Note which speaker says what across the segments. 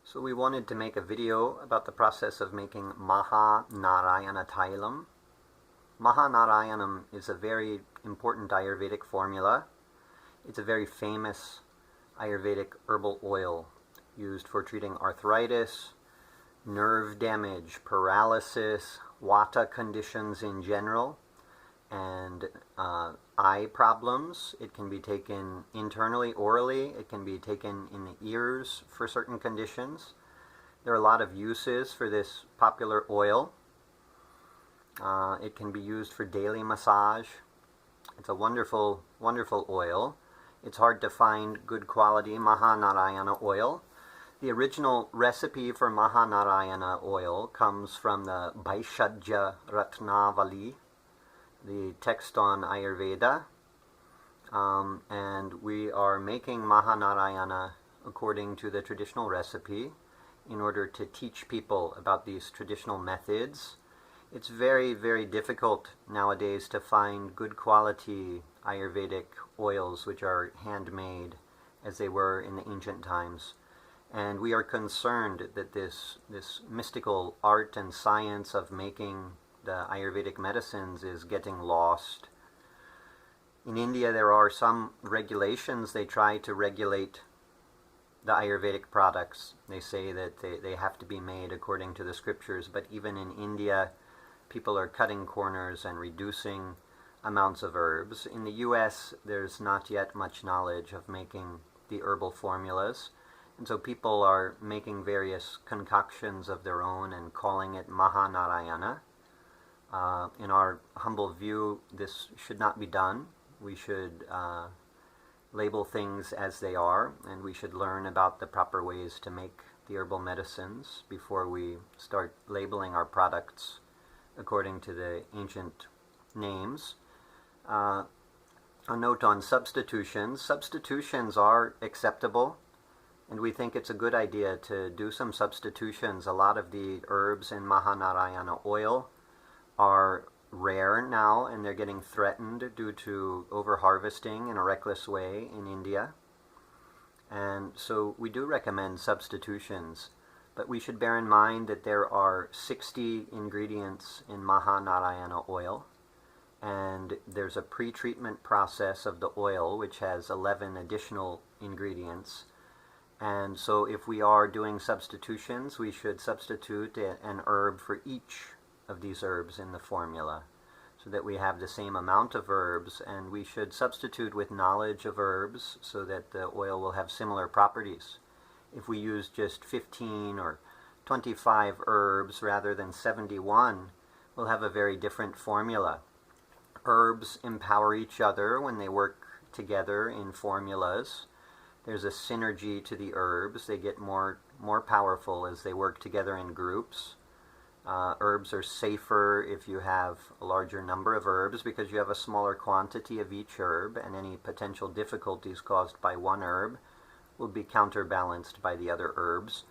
Speaker 1: So we wanted to make a video about the process of making Maha Narayana Tailam. Maha Narayanam is a very important Ayurvedic formula. It's a very famous Ayurvedic herbal oil used for treating arthritis, nerve damage, paralysis, Vata conditions in general, and eye problems. It can be taken internally, orally. It can be taken in the ears for certain conditions. There are a lot of uses for this popular oil. It can be used for daily massage. It's a wonderful, wonderful oil. It's hard to find good quality Maha Narayana oil. The original recipe for Maha Narayana oil comes from the Bhaishajya Ratnavali, the text on Ayurveda, and we are making Maha Narayana according to the traditional recipe in order to teach people about these traditional methods. It's very, very difficult nowadays to find good quality Ayurvedic oils which are handmade as they were in the ancient times. And we are concerned that this mystical art and science of making the Ayurvedic medicines is getting lost. In India there are some regulations. They try to regulate the Ayurvedic products. They say that they have to be made according to the scriptures, but even in India people are cutting corners and reducing amounts of herbs. In the US there's not yet much knowledge of making the herbal formulas, and so people are making various concoctions of their own and calling it Maha Narayana. In our humble view, this should not be done. We should label things as they are, and we should learn about the proper ways to make the herbal medicines before we start labeling our products according to the ancient names. A note on substitutions. Substitutions are acceptable, and we think it's a good idea to do some substitutions. A lot of the herbs in Maha Narayana oil are rare now, and they're getting threatened due to over-harvesting in a reckless way in India. And so we do recommend substitutions, but we should bear in mind that there are 60 ingredients in Maha Narayana oil, and there's a pre-treatment process of the oil which has 11 additional ingredients. And so if we are doing substitutions, we should substitute an herb for each of these herbs in the formula so that we have the same amount of herbs, and we should substitute with knowledge of herbs so that the oil will have similar properties. If we use just 15 or 25 herbs rather than 71, we'll have a very different formula. Herbs empower each other when they work together in formulas. There's a synergy to the herbs. They get more powerful as they work together in groups. Herbs are safer if you have a larger number of herbs because you have a smaller quantity of each herb, and any potential difficulties caused by one herb will be counterbalanced by the other herbs.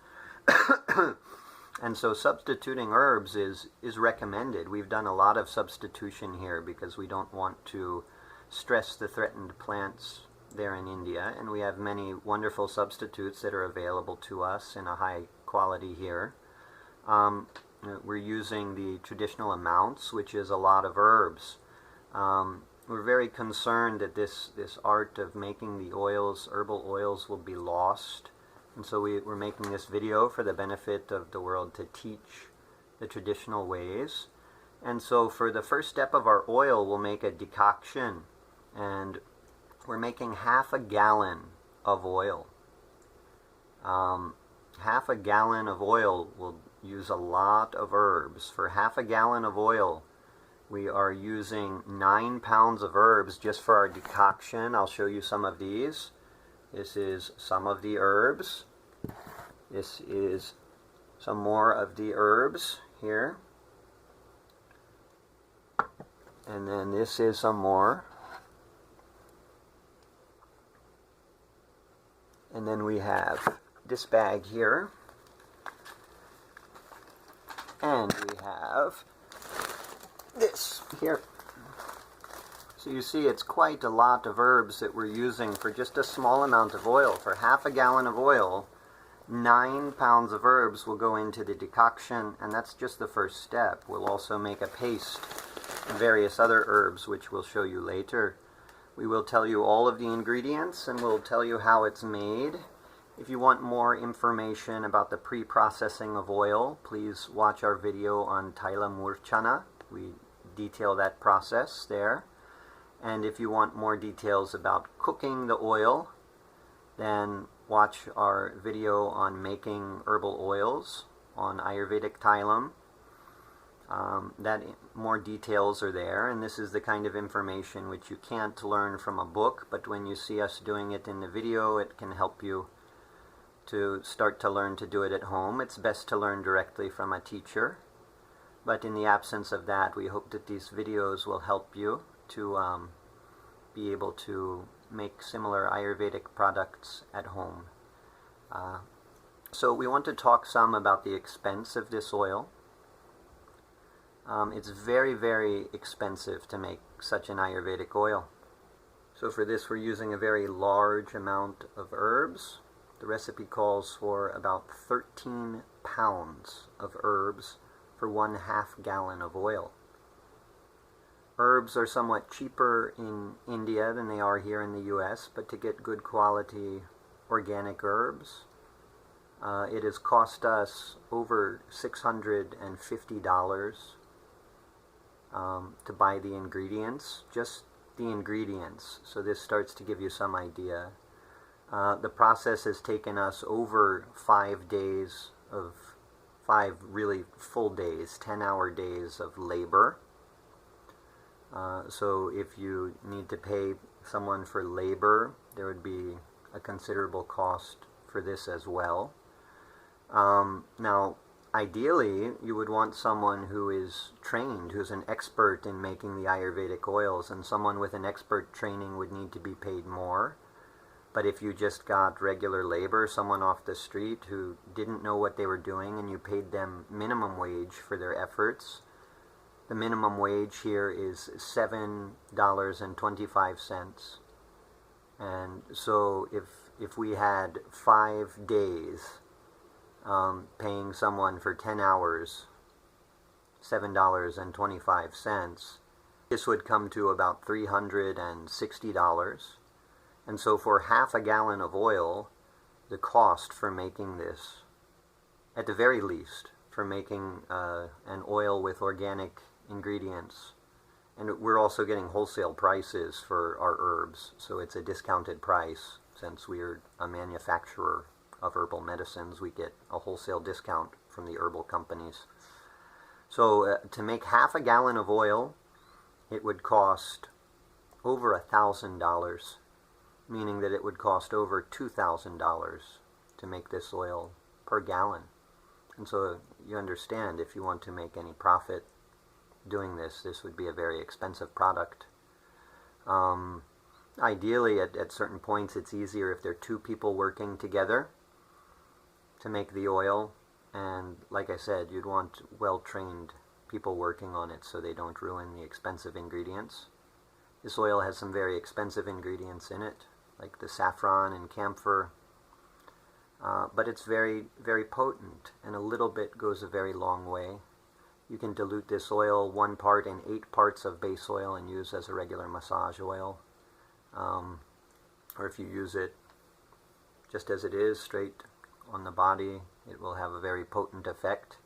Speaker 1: And so substituting herbs is recommended. We've done a lot of substitution here because we don't want to stress the threatened plants there in India, and we have many wonderful substitutes that are available to us in a high quality here. We're using the traditional amounts, which is a lot of herbs. We're very concerned that this art of making the oils, herbal oils, will be lost. And so we're making this video for the benefit of the world to teach the traditional ways. And so for the first step of our oil, we'll make a decoction. And we're making half a gallon of oil. Half a gallon of oil will use a lot of herbs. For half a gallon of oil, we are using 9 pounds of herbs just for our decoction. I'll show you some of these. This is some of the herbs. This is some more of the herbs here. And then this is some more. And then we have this bag here. And we have this here. So you see it's quite a lot of herbs that we're using for just a small amount of oil. For half a gallon of oil, 9 pounds of herbs will go into the decoction, and that's just the first step. We'll also make a paste of various other herbs, which we'll show you later. We will tell you all of the ingredients, and we'll tell you how it's made. If you want more information about the pre-processing of oil, please watch our video on Tailam Murchana. We detail that process there. And if you want more details about cooking the oil, then watch our video on making herbal oils on Ayurvedic Tailam. More details are there, and this is the kind of information which you can't learn from a book, but when you see us doing it in the video, it can help you to start to learn to do it at home. It's best to learn directly from a teacher, but in the absence of that, we hope that these videos will help you to be able to make similar Ayurvedic products at home. So we want to talk some about the expense of this oil. It's very, very expensive to make such an Ayurvedic oil. So for this we're using a very large amount of herbs. The recipe calls for about 13 pounds of herbs for 1/2 gallon of oil. Herbs are somewhat cheaper in India than they are here in the US, but to get good quality organic herbs, it has cost us over $650 to buy the ingredients, just the ingredients. So this starts to give you some idea. The process has taken us over 5 days of 5 really full days, 10-hour days of labor. So if you need to pay someone for labor, there would be a considerable cost for this as well. Now, ideally, you would want someone who is trained, who's an expert in making the Ayurvedic oils, and someone with an expert training would need to be paid more. But if you just got regular labor, someone off the street who didn't know what they were doing, and you paid them minimum wage for their efforts, the minimum wage here is $7.25. And so if we had 5 days paying someone for 10 hours, $7.25, this would come to about $360. And so for 1/2 gallon of oil, the cost for making this, at the very least, for making an oil with organic ingredients, and we're also getting wholesale prices for our herbs, so it's a discounted price. Since we're a manufacturer of herbal medicines, we get a wholesale discount from the herbal companies. So to make 1/2 gallon of oil, it would cost over $1,000, meaning that it would cost over $2,000 to make this oil per gallon. And so you understand, if you want to make any profit doing this, this would be a very expensive product. Ideally, at certain points, it's easier if there are 2 people working together to make the oil. And like I said, you'd want well-trained people working on it so they don't ruin the expensive ingredients. This oil has some very expensive ingredients in it, like the saffron and camphor. But it's very, very potent, and a little bit goes a very long way. You can dilute this oil 1 part in 8 parts of base oil and use as a regular massage oil. Or if you use it just as it is, straight on the body, it will have a very potent effect.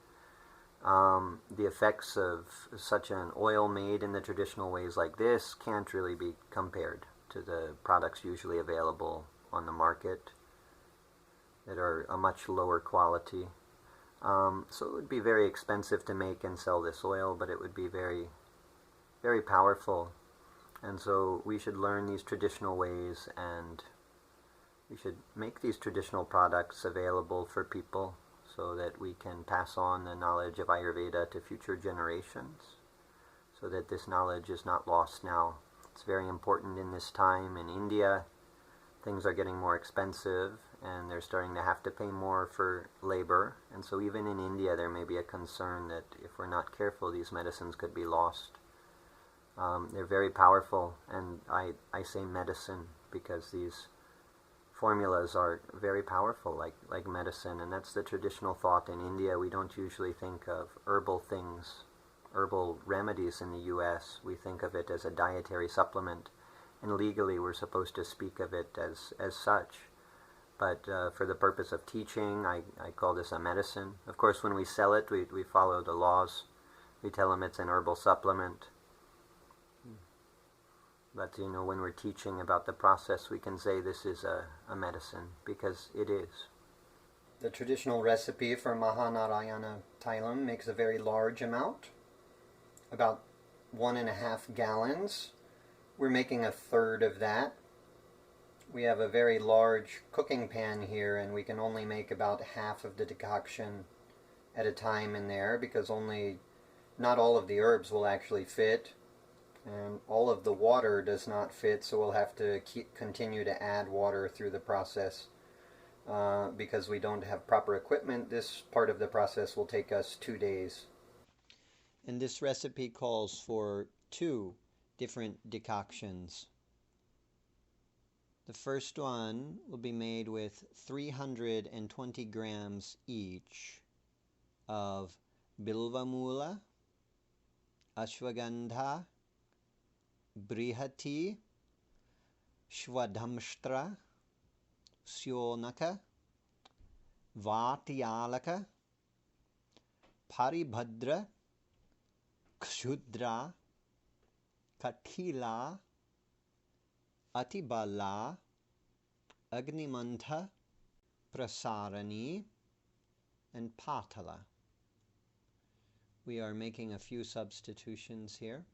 Speaker 1: The effects of such an oil made in the traditional ways like this can't really be compared to the products usually available on the market that are a much lower quality. So it would be very expensive to make and sell this oil, but it would be very, very powerful. And so we should learn these traditional ways, and we should make these traditional products available for people so that we can pass on the knowledge of Ayurveda to future generations, so that this knowledge is not lost now. It's very important in this time. In India, things are getting more expensive, and they're starting to have to pay more for labor. And so even in India, there may be a concern that if we're not careful, these medicines could be lost. They're very powerful, and I say medicine because these formulas are very powerful, like medicine, and that's the traditional thought in India. We don't usually think of herbal things, herbal remedies in the U.S. We think of it as a dietary supplement, and legally we're supposed to speak of it as such. But for the purpose of teaching, I call this a medicine. Of course, when we sell it, we follow the laws. We tell them it's an herbal supplement. But, when we're teaching about the process, we can say this is a medicine, because it is. The traditional recipe for Maha Narayana Tailam makes a very large amount, about 1.5 gallons. We're making a third of that. We have a very large cooking pan here, and we can only make about half of the decoction at a time in there, because not all of the herbs will actually fit, and all of the water does not fit, so we'll have to continue to add water through the process. Because we don't have proper equipment, this part of the process will take us 2 days. And this recipe calls for 2 different decoctions. The first one will be made with 320 grams each of bilva mula, ashwagandha, brihati, shwadhamshtra, syonaka, vatyalaka, paribhadra, kshudra, katila, atibala, agnimantha, prasarani, and patala. We are making a few substitutions here.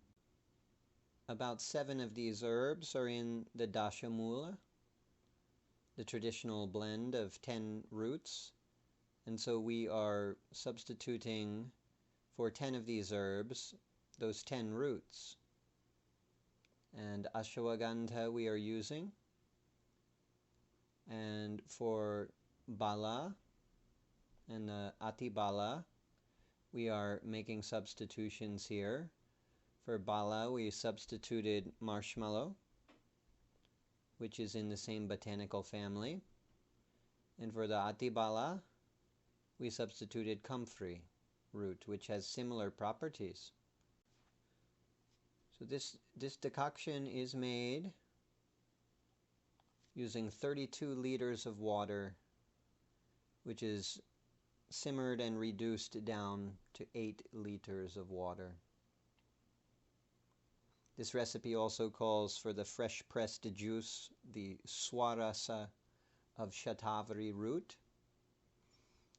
Speaker 1: About 7 of these herbs are in the dashamula, the traditional blend of 10 roots, and so we are substituting for 10 of these herbs those 10 roots. And ashwagandha we are using, and for bala and atibala we are making substitutions here. For bala we substituted marshmallow, which is in the same botanical family, and for the atibala we substituted comfrey root, which has similar properties. So this decoction is made using 32 liters of water, which is simmered and reduced down to 8 liters of water. This recipe also calls for the fresh pressed juice, the swarasa of shatavari root.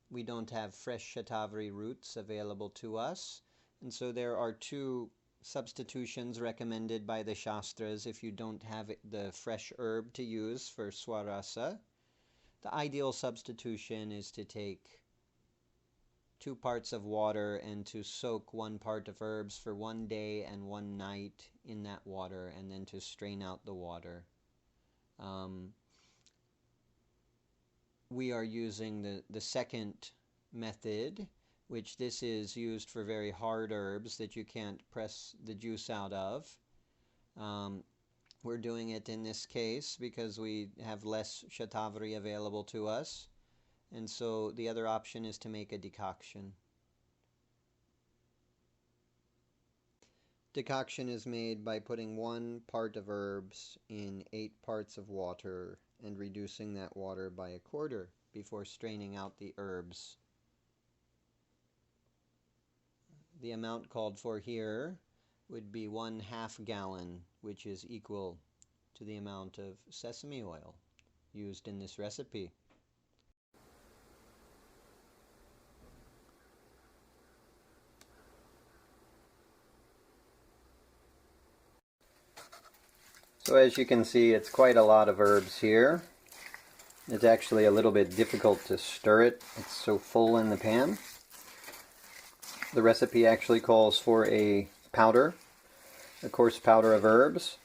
Speaker 1: We don't have fresh shatavari roots available to us, and so there are 2 substitutions recommended by the Shastras if you don't have the fresh herb to use for swarasa. The ideal substitution is to take 2 parts of water and to soak 1 part of herbs for 1 day and 1 night in that water, and then to strain out the water. We are using the second method, which this is used for very hard herbs that you can't press the juice out of. We're doing it in this case because we have less shatavari available to us, and so the other option is to make a decoction. Decoction is made by putting 1 part of herbs in 8 parts of water and reducing that water by 1/4 before straining out the herbs. The amount called for here would be 1/2 gallon, which is equal to the amount of sesame oil used in this recipe. So as you can see, it's quite a lot of herbs here. It's actually a little bit difficult to stir it. It's so full in the pan. The recipe actually calls for a powder, a coarse powder of herbs.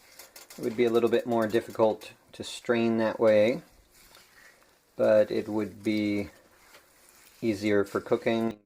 Speaker 1: It would be a little bit more difficult to strain that way, but it would be easier for cooking.